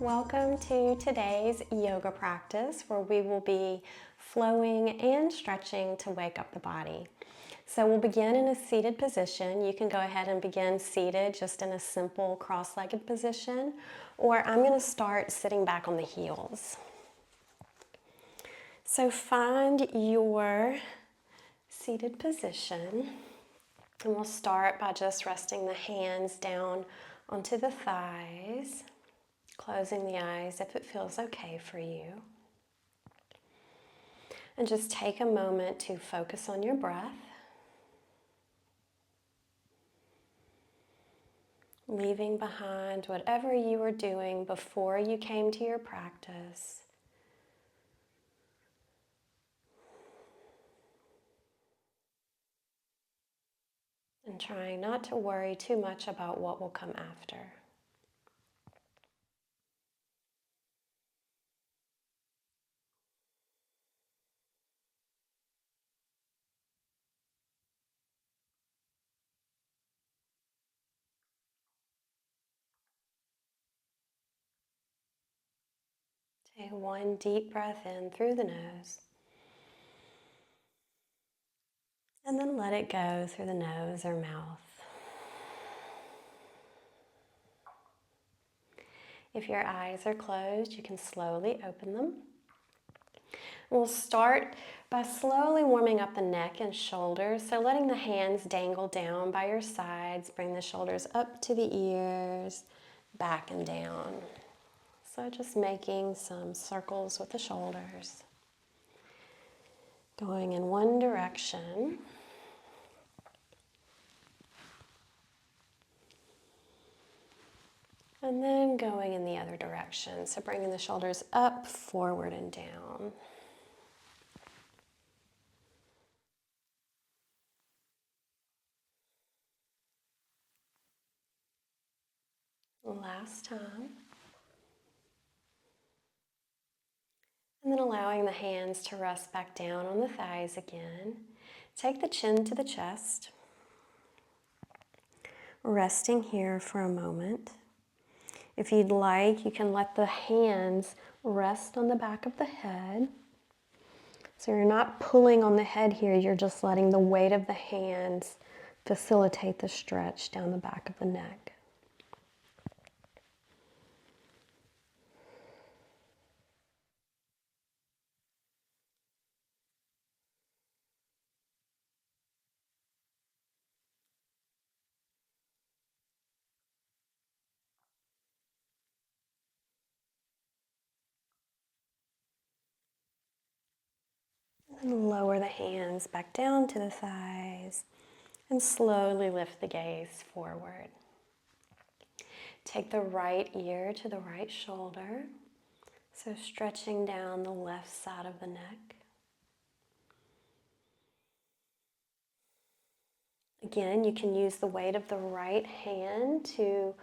Welcome to today's yoga practice where we will be flowing and stretching to wake up the body. So we'll begin in a seated position. You can go ahead and begin seated just in a simple cross-legged position, or I'm going to start sitting back on the heels. So find your seated position, and we'll start by just resting the hands down onto the thighs. Closing the eyes if it feels okay for you. And just take a moment to focus on your breath. Leaving behind whatever you were doing before you came to your practice. And trying not to worry too much about what will come after. Take one deep breath in through the nose. And then let it go through the nose or mouth. If your eyes are closed, you can slowly open them. We'll start by slowly warming up the neck and shoulders, so letting the hands dangle down by your sides, bring the shoulders up to the ears, back and down. So just making some circles with the shoulders. Going in one direction. And then going in the other direction, so bringing the shoulders up, forward, and down. Last time. And then allowing the hands to rest back down on the thighs again. Take the chin to the chest. Resting here for a moment. If you'd like, you can let the hands rest on the back of the head. So you're not pulling on the head here, you're just letting the weight of the hands facilitate the stretch down the back of the neck. And lower the hands back down to the thighs and slowly lift the gaze forward. Take the right ear to the right shoulder, so stretching down the left side of the neck. Again, you can use the weight of the right hand to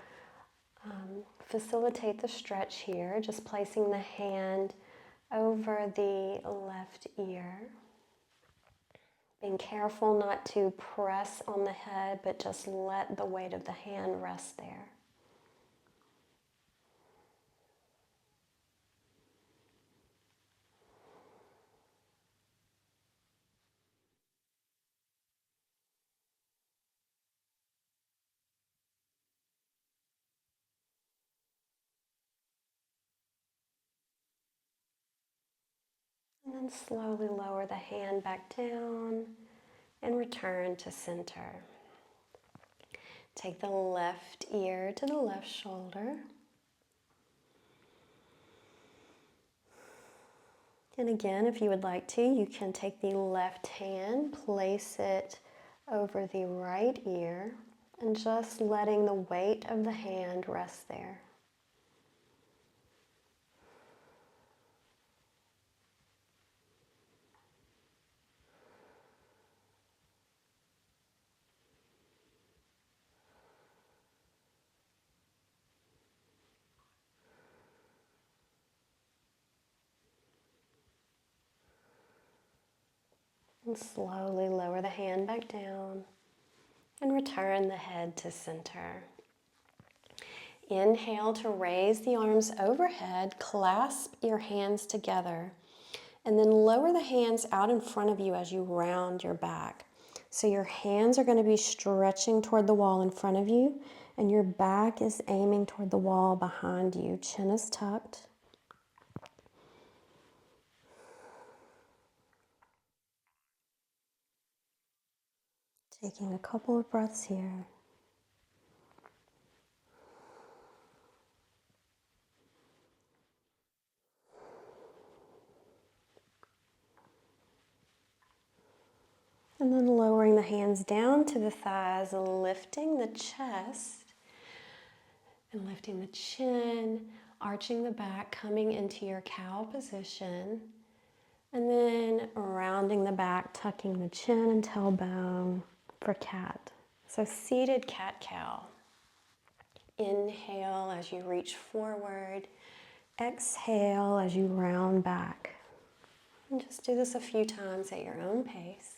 facilitate the stretch here, just placing the hand over the left ear. Being careful not to press on the head, but just let the weight of the hand rest there. And then slowly lower the hand back down and return to center. Take the left ear to the left shoulder. And again, if you would like to, you can take the left hand, place it over the right ear, and just letting the weight of the hand rest there. And slowly lower the hand back down and return the head to center. Inhale to raise the arms overhead, clasp your hands together, and then lower the hands out in front of you as you round your back. So your hands are going to be stretching toward the wall in front of you, and your back is aiming toward the wall behind you. Chin is tucked. Taking a couple of breaths here. And then lowering the hands down to the thighs, lifting the chest and lifting the chin, arching the back, coming into your cow position. And then rounding the back, tucking the chin and tailbone for cat. So seated cat-cow. Inhale as you reach forward. Exhale as you round back. And just do this a few times at your own pace.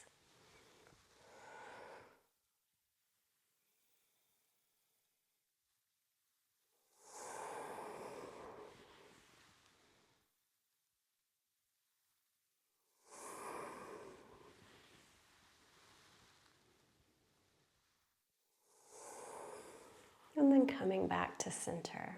And then coming back to center.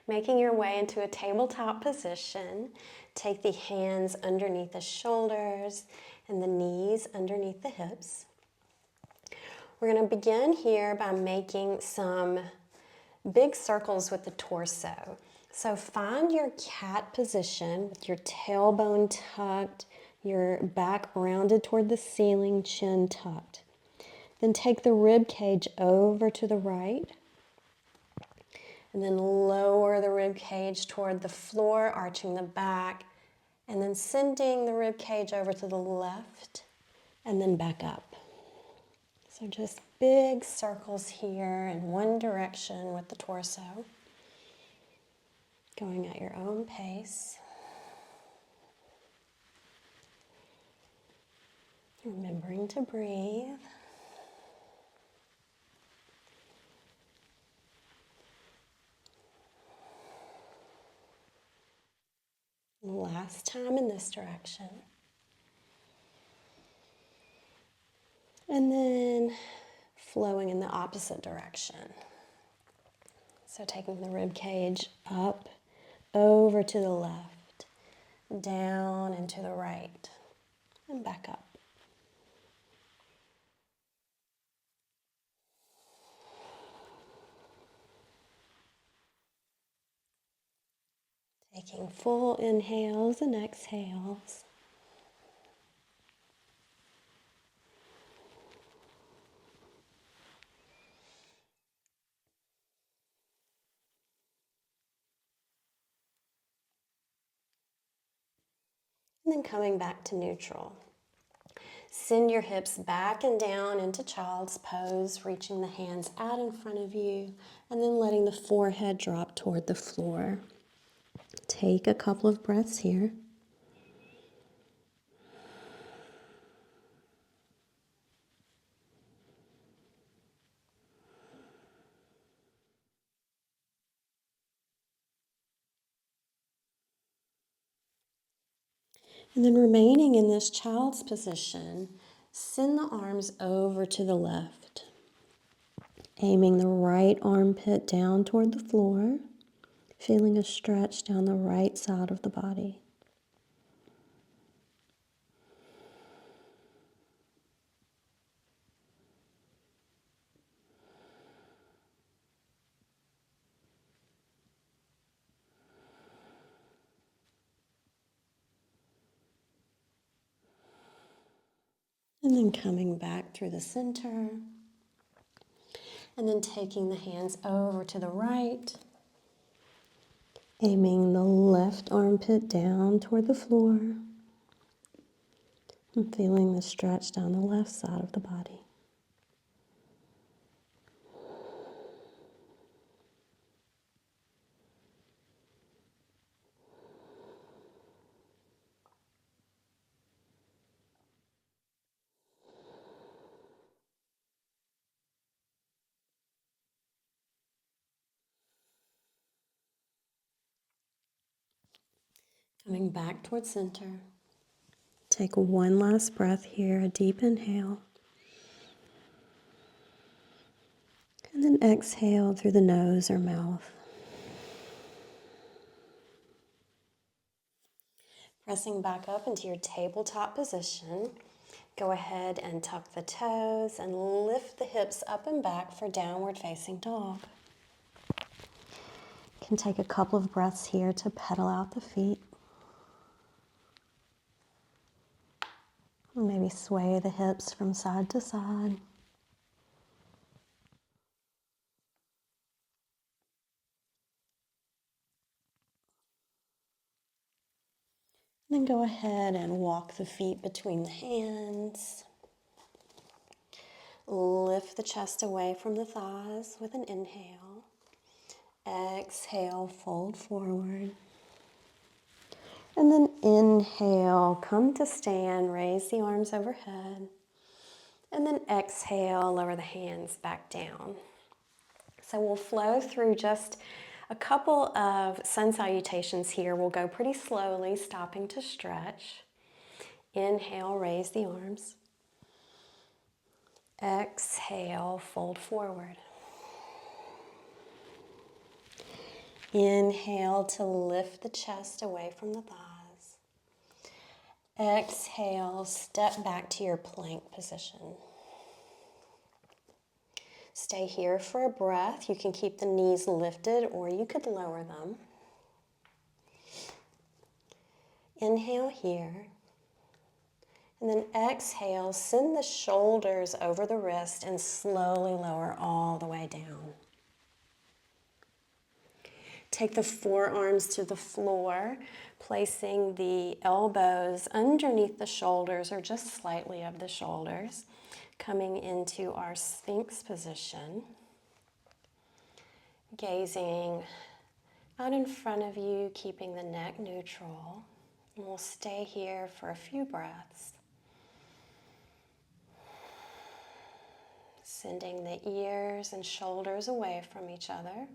Making your way into a tabletop position. Take the hands underneath the shoulders and the knees underneath the hips. We're going to begin here by making some big circles with the torso. So find your cat position with your tailbone tucked, your back rounded toward the ceiling, chin tucked. Then take the rib cage over to the right. And then lower the rib cage toward the floor, arching the back. And then sending the rib cage over to the left and then back up. So just big circles here in one direction with the torso. Going at your own pace. Remembering to breathe. Last time in this direction. And then flowing in the opposite direction. So taking the rib cage up, over to the left, down and to the right, and back up. Taking full inhales and exhales. And then coming back to neutral. Send your hips back and down into child's pose, reaching the hands out in front of you, and then letting the forehead drop toward the floor. Take a couple of breaths here. And then remaining in this child's position, send the arms over to the left, aiming the right armpit down toward the floor, feeling a stretch down the right side of the body. And then coming back through the center. And then taking the hands over to the right, aiming the left armpit down toward the floor, and feeling the stretch down the left side of the body. Coming back towards center. Take one last breath here, a deep inhale. And then exhale through the nose or mouth. Pressing back up into your tabletop position. Go ahead and tuck the toes and lift the hips up and back for downward facing dog. You can take a couple of breaths here to pedal out the feet. And maybe sway the hips from side to side. Then go ahead and walk the feet between the hands. Lift the chest away from the thighs with an inhale. Exhale, fold forward. And then inhale, come to stand, raise the arms overhead. And then exhale, lower the hands back down. So we'll flow through just a couple of sun salutations here. We'll go pretty slowly, stopping to stretch. Inhale, raise the arms. Exhale, fold forward. Inhale to lift the chest away from the thighs. Exhale, step back to your plank position. Stay here for a breath. You can keep the knees lifted or you could lower them. Inhale here. And then exhale, send the shoulders over the wrist and slowly lower all the way down. Take the forearms to the floor, placing the elbows underneath the shoulders or just slightly of the shoulders, coming into our Sphinx position, gazing out in front of you, keeping the neck neutral. And we'll stay here for a few breaths. Sending the ears and shoulders away from each other.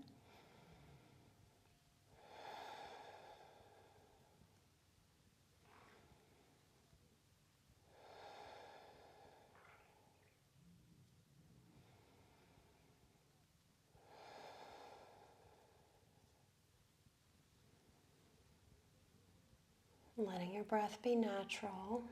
Letting your breath be natural.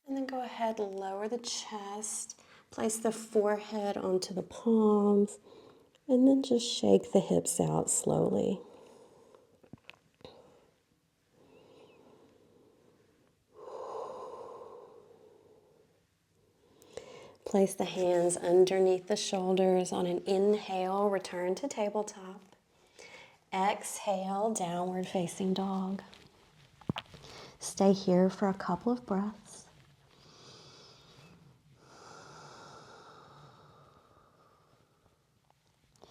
And then go ahead and lower the chest. Place the forehead onto the palms. And then just shake the hips out slowly. Place the hands underneath the shoulders. On an inhale, return to tabletop. Exhale, downward facing dog. Stay here for a couple of breaths.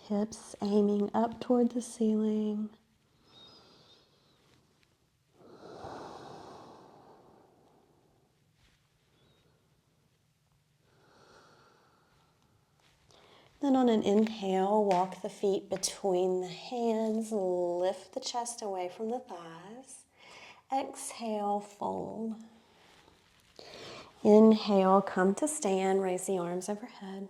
Hips aiming up toward the ceiling. Then on an inhale, walk the feet between the hands, lift the chest away from the thighs. Exhale, fold. Inhale, come to stand, raise the arms overhead.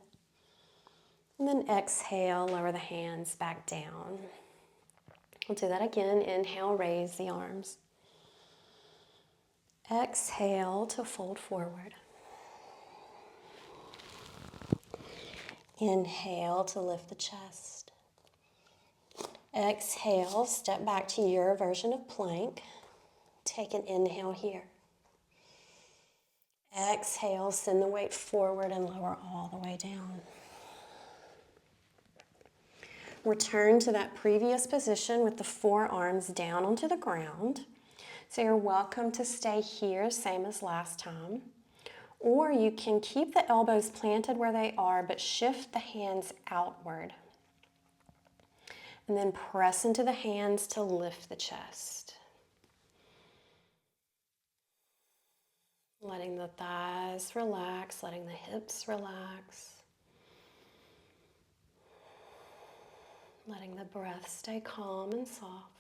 And then exhale, lower the hands back down. We'll do that again. Inhale, raise the arms. Exhale to fold forward. Inhale to lift the chest. Exhale, step back to your version of plank. Take an inhale here. Exhale, send the weight forward and lower all the way down. Return to that previous position with the forearms down onto the ground. So you're welcome to stay here, same as last time. Or you can keep the elbows planted where they are, but shift the hands outward. And then press into the hands to lift the chest. Letting the thighs relax, letting the hips relax. Letting the breath stay calm and soft.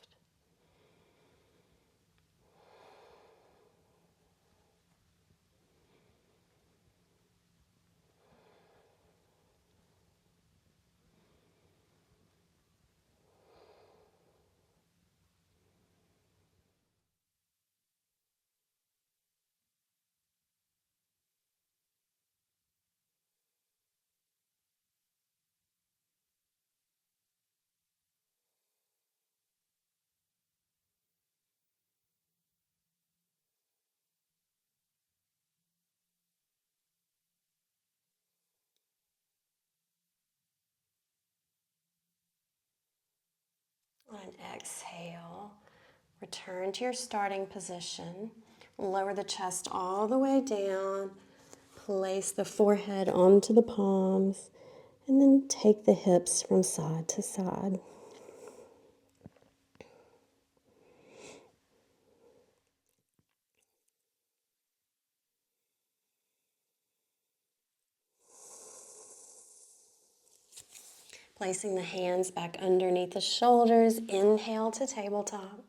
On exhale, return to your starting position. Lower the chest all the way down. Place the forehead onto the palms. And then take the hips from side to side. Placing the hands back underneath the shoulders. Inhale to tabletop.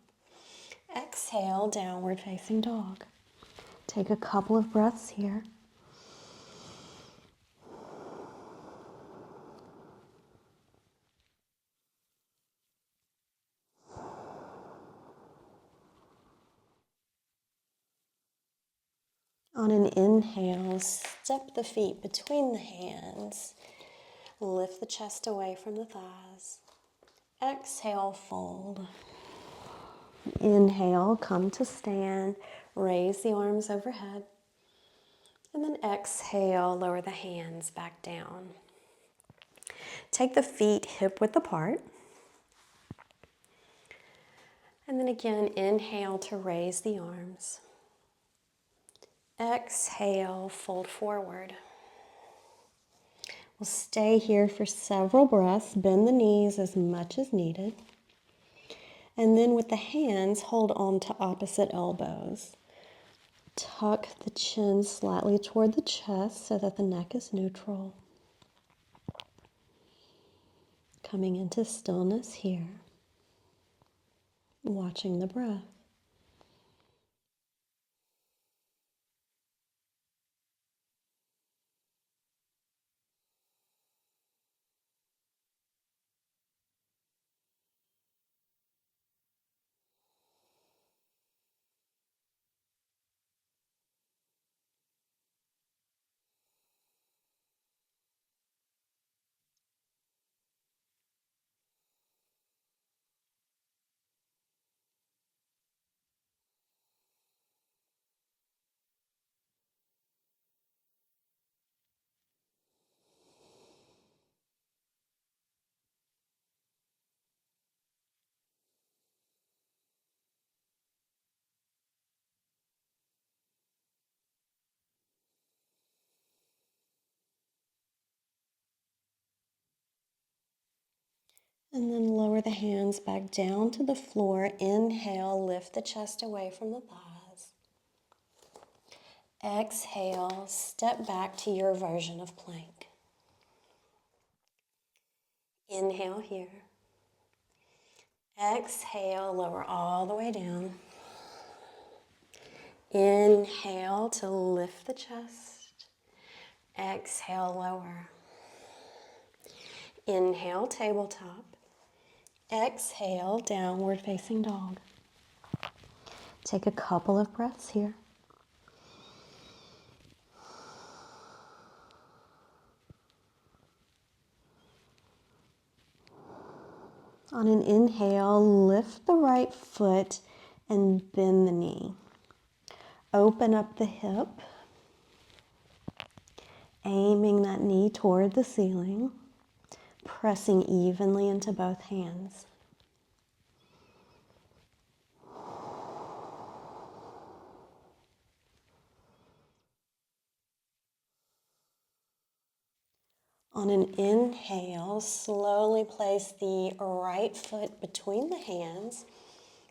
Exhale, downward facing dog. Take a couple of breaths here. On an inhale, step the feet between the hands. Lift the chest away from the thighs. Exhale, fold. Inhale, come to stand. Raise the arms overhead. And then exhale, lower the hands back down. Take the feet hip width apart. And then again, inhale to raise the arms. Exhale, fold forward. We'll stay here for several breaths. Bend the knees as much as needed. And then with the hands, hold on to opposite elbows. Tuck the chin slightly toward the chest so that the neck is neutral. Coming into stillness here. Watching the breath. And then lower the hands back down to the floor. Inhale, lift the chest away from the thighs. Exhale, step back to your version of plank. Inhale here. Exhale, lower all the way down. Inhale to lift the chest. Exhale, lower. Inhale, tabletop. Exhale, downward facing dog. Take a couple of breaths here. On an inhale, lift the right foot and bend the knee. Open up the hip, aiming that knee toward the ceiling, pressing evenly into both hands. On an inhale, slowly place the right foot between the hands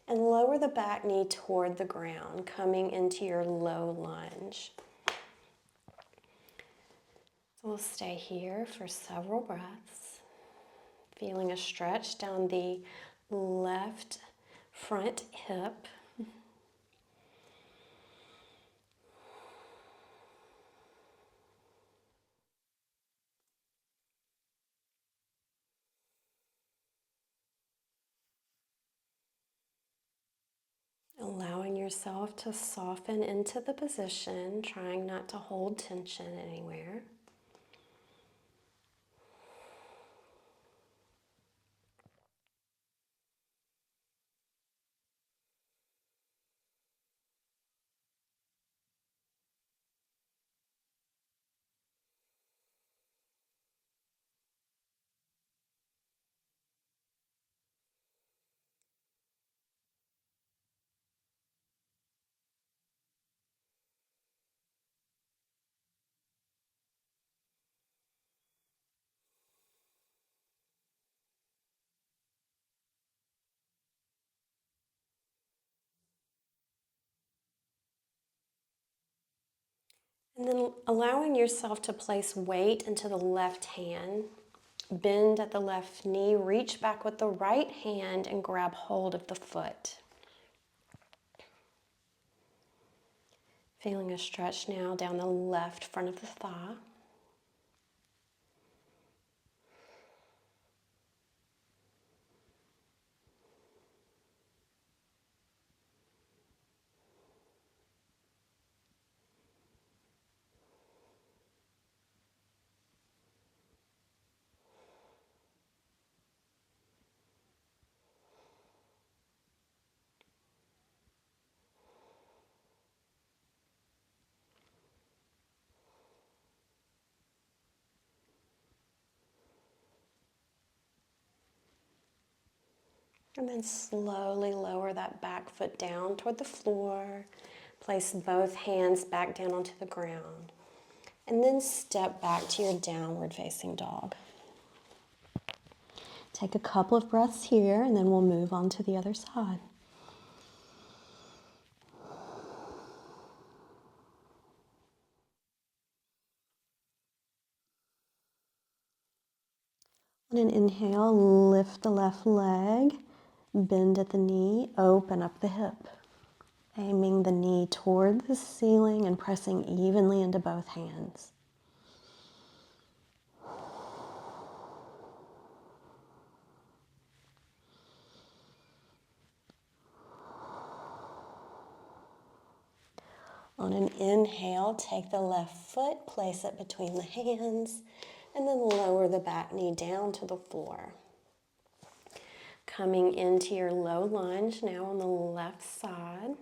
and lower the back knee toward the ground, coming into your low lunge. So we'll stay here for several breaths, feeling a stretch down the left front hip. Allowing yourself to soften into the position, trying not to hold tension anywhere. And then allowing yourself to place weight into the left hand, bend at the left knee, reach back with the right hand and grab hold of the foot. Feeling a stretch now down the left front of the thigh. And then slowly lower that back foot down toward the floor. Place both hands back down onto the ground. And then step back to your downward facing dog. Take a couple of breaths here and then we'll move on to the other side. On an inhale, lift the left leg, bend at the knee, open up the hip. Aiming the knee toward the ceiling and pressing evenly into both hands. On an inhale, take the left foot, place it between the hands, and then lower the back knee down to the floor. Coming into your low lunge now on the left side.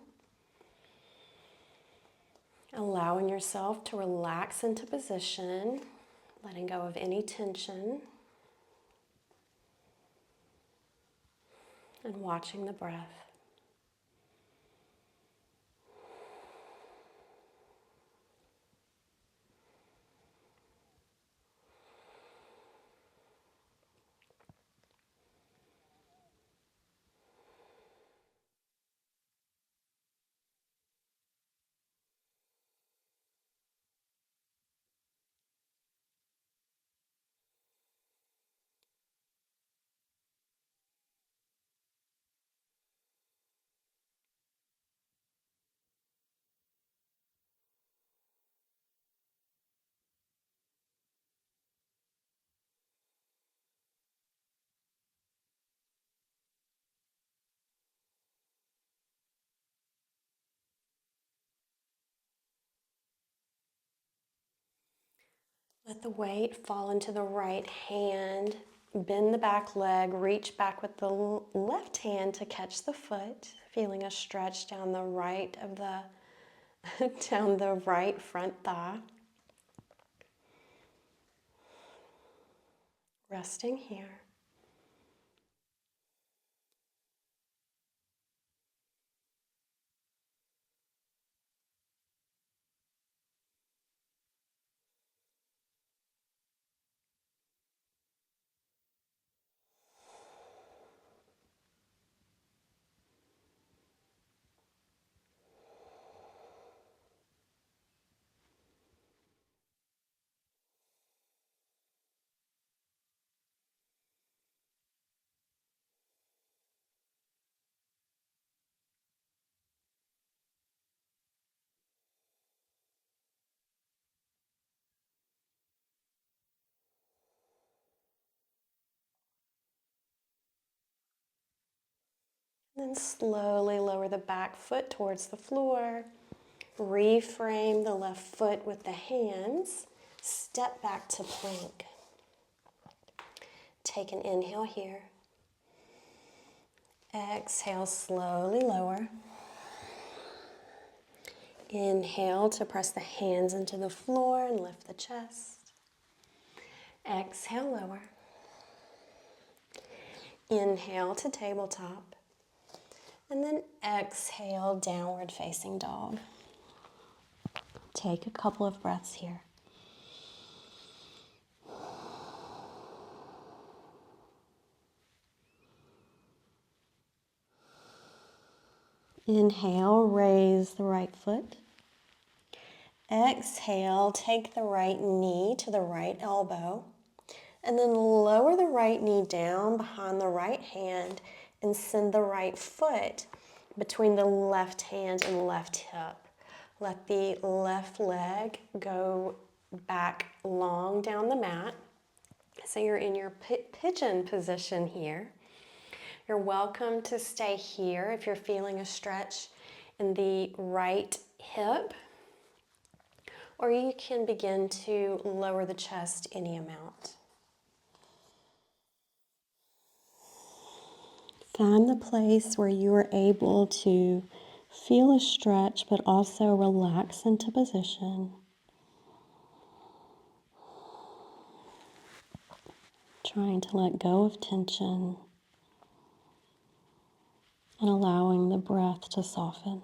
Allowing yourself to relax into position, letting go of any tension, and watching the breath. Let the weight fall into the right hand. Bend the back leg, reach back with the left hand to catch the foot, feeling a stretch down the right of the down the right front thigh. Resting here. Then slowly lower the back foot towards the floor. Reframe the left foot with the hands. Step back to plank. Take an inhale here. Exhale, slowly lower. Inhale to press the hands into the floor and lift the chest. Exhale, lower. Inhale to tabletop. And then exhale, downward facing dog. Take a couple of breaths here. Inhale, raise the right foot. Exhale, take the right knee to the right elbow. And then lower the right knee down behind the right hand and send the right foot between the left hand and left hip. Let the left leg go back long down the mat. So you're in your pigeon position here. You're welcome to stay here if you're feeling a stretch in the right hip, or you can begin to lower the chest any amount. Find the place where you are able to feel a stretch but also relax into position. Trying to let go of tension and allowing the breath to soften.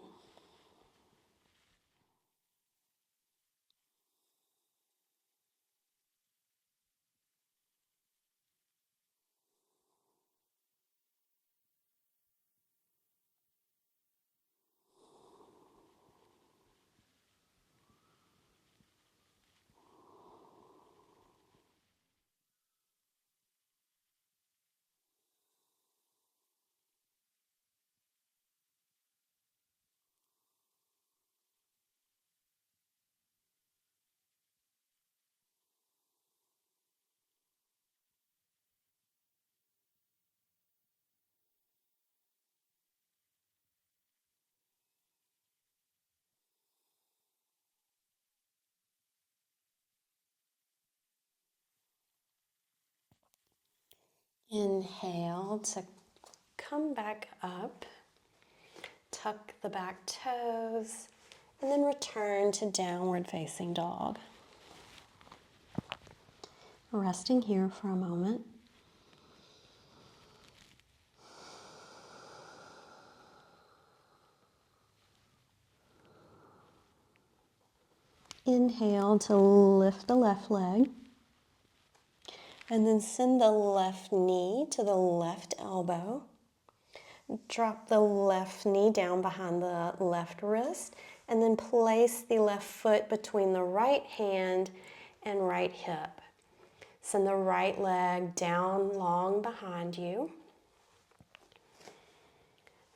Inhale to come back up, tuck the back toes, and then return to downward facing dog. Resting here for a moment. Inhale to lift the left leg. And then send the left knee to the left elbow. Drop the left knee down behind the left wrist. And then place the left foot between the right hand and right hip. Send the right leg down long behind you.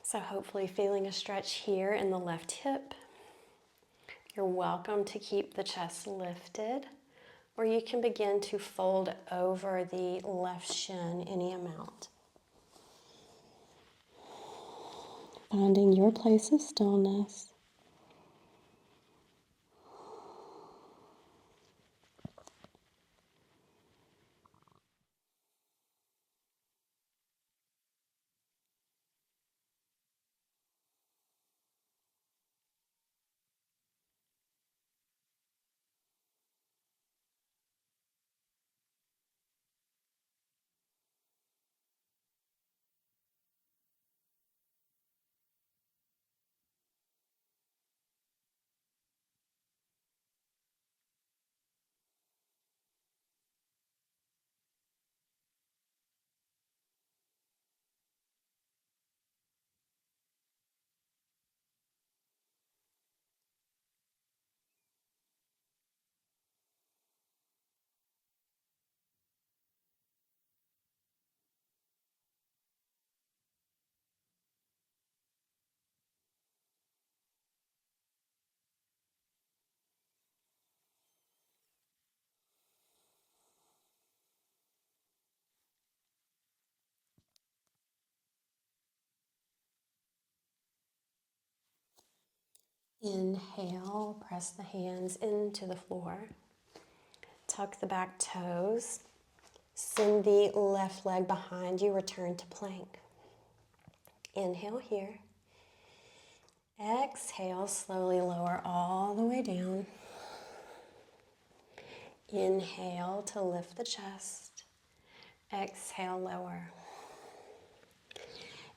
So hopefully feeling a stretch here in the left hip. You're welcome to keep the chest lifted, or you can begin to fold over the left shin any amount. Finding your place of stillness. Inhale, press the hands into the floor. Tuck the back toes. Send the left leg behind you, return to plank. Inhale here. Exhale, slowly lower all the way down. Inhale to lift the chest. Exhale, lower.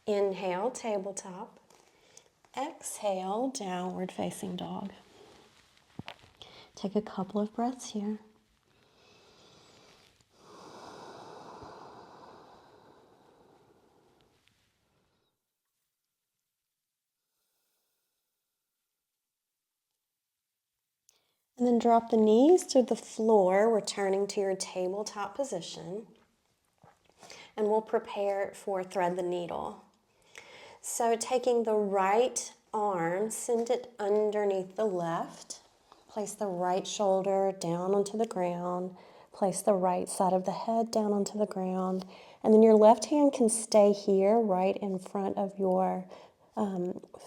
Inhale, tabletop. Exhale, downward facing dog. Take a couple of breaths here. And then drop the knees to the floor, returning to your tabletop position. And we'll prepare for thread the needle. So taking the right arm, send it underneath the left. Place the right shoulder down onto the ground. Place the right side of the head down onto the ground. And then your left hand can stay here right in front of your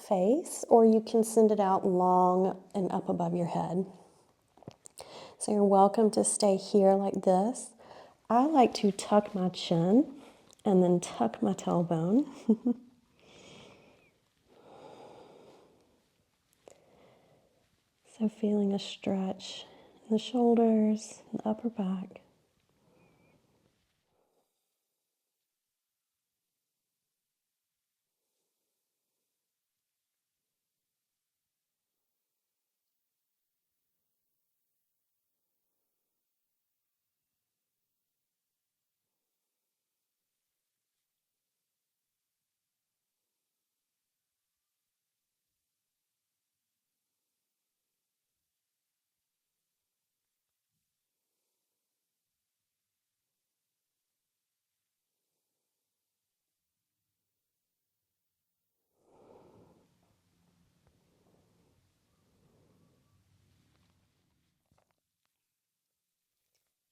face, or you can send it out long and up above your head. So you're welcome to stay here like this. I like to tuck my chin and then tuck my tailbone. So feeling a stretch in the shoulders, the upper back.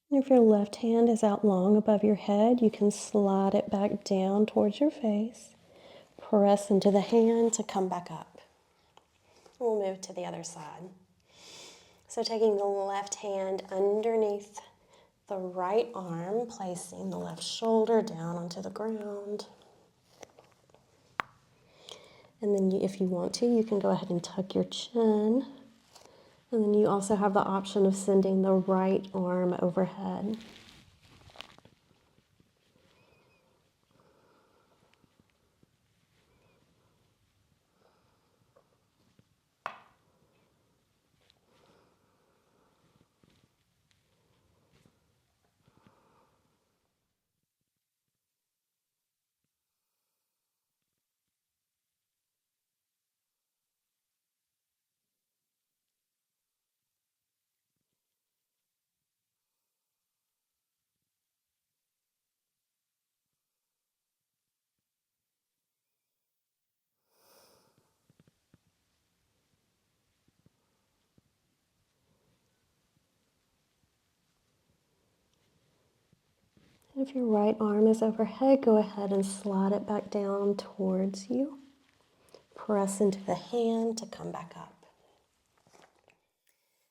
If your left hand is out long above your head, you can slide it back down towards your face. Press into the hand to come back up. We'll move to the other side. So taking the left hand underneath the right arm, placing the left shoulder down onto the ground. And then if you want to, you can go ahead and tuck your chin. And then you also have the option of sending the right arm overhead. If your right arm is overhead, go ahead and slide it back down towards you. Press into the hand to come back up.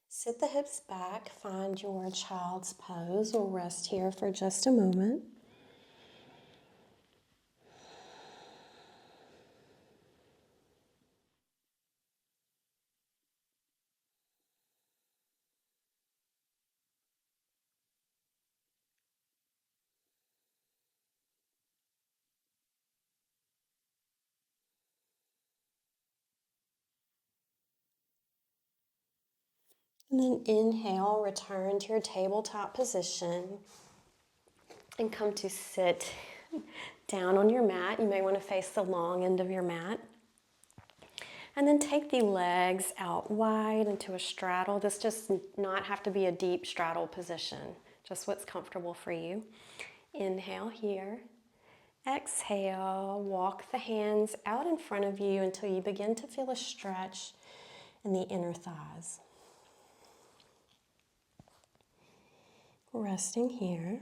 Sit the hips back, find your child's pose. We'll rest here for just a moment. And then inhale, return to your tabletop position and come to sit down on your mat. You may want to face the long end of your mat. And then take the legs out wide into a straddle. This does not have to be a deep straddle position, just what's comfortable for you. Inhale here. Exhale, walk the hands out in front of you until you begin to feel a stretch in the inner thighs. Resting here.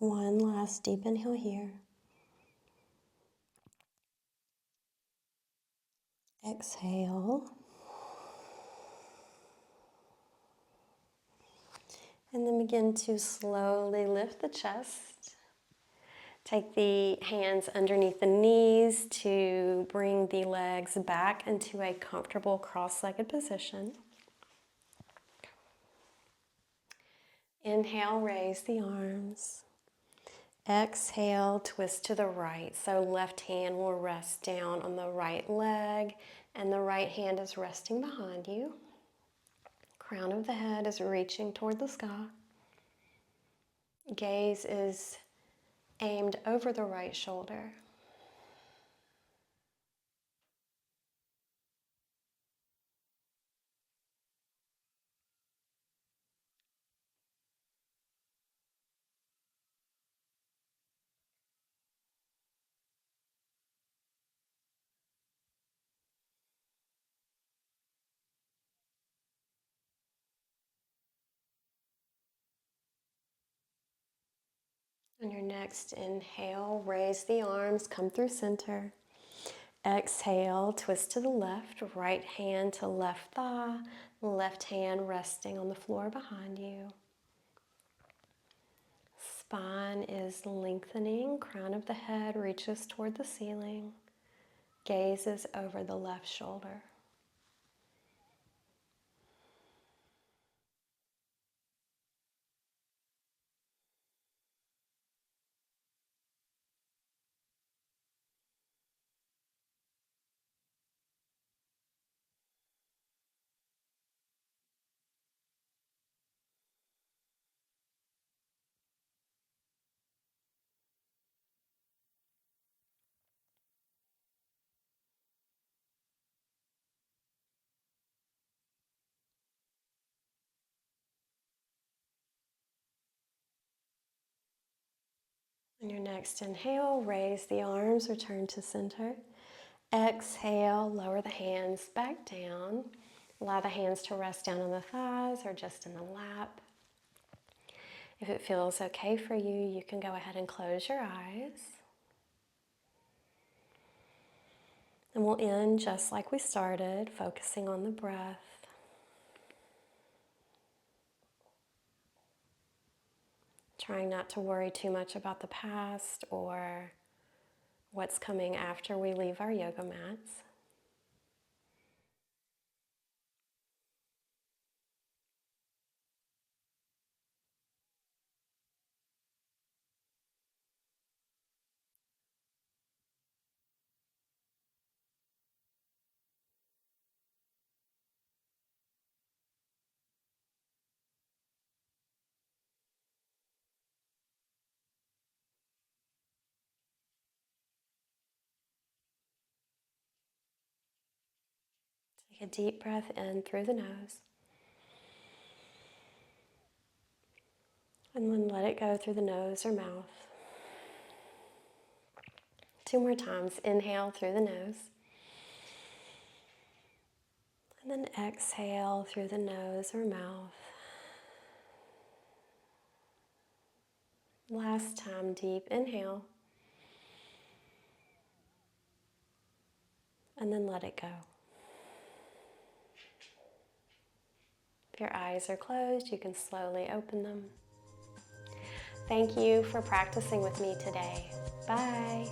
One last deep inhale here. Exhale. And then begin to slowly lift the chest. Take the hands underneath the knees to bring the legs back into a comfortable cross-legged position. Inhale, raise the arms. Exhale, twist to the right. So left hand will rest down on the right leg and the right hand is resting behind you. Crown of the head is reaching toward the sky. Gaze is aimed over the right shoulder. On your next inhale, raise the arms, come through center. Exhale, twist to the left, right hand to left thigh, left hand resting on the floor behind you. Spine is lengthening, crown of the head reaches toward the ceiling. Gaze is over the left shoulder. On your next inhale, raise the arms, return to center. Exhale, lower the hands back down. Allow the hands to rest down on the thighs or just in the lap. If it feels okay for you, you can go ahead and close your eyes. And we'll end just like we started, focusing on the breath. Trying not to worry too much about the past or what's coming after we leave our yoga mats. Take a deep breath in through the nose. And then let it go through the nose or mouth. 2 more times. Inhale through the nose. And then exhale through the nose or mouth. Last time, deep inhale. And then let it go. If your eyes are closed, you can slowly open them. Thank you for practicing with me today. Bye.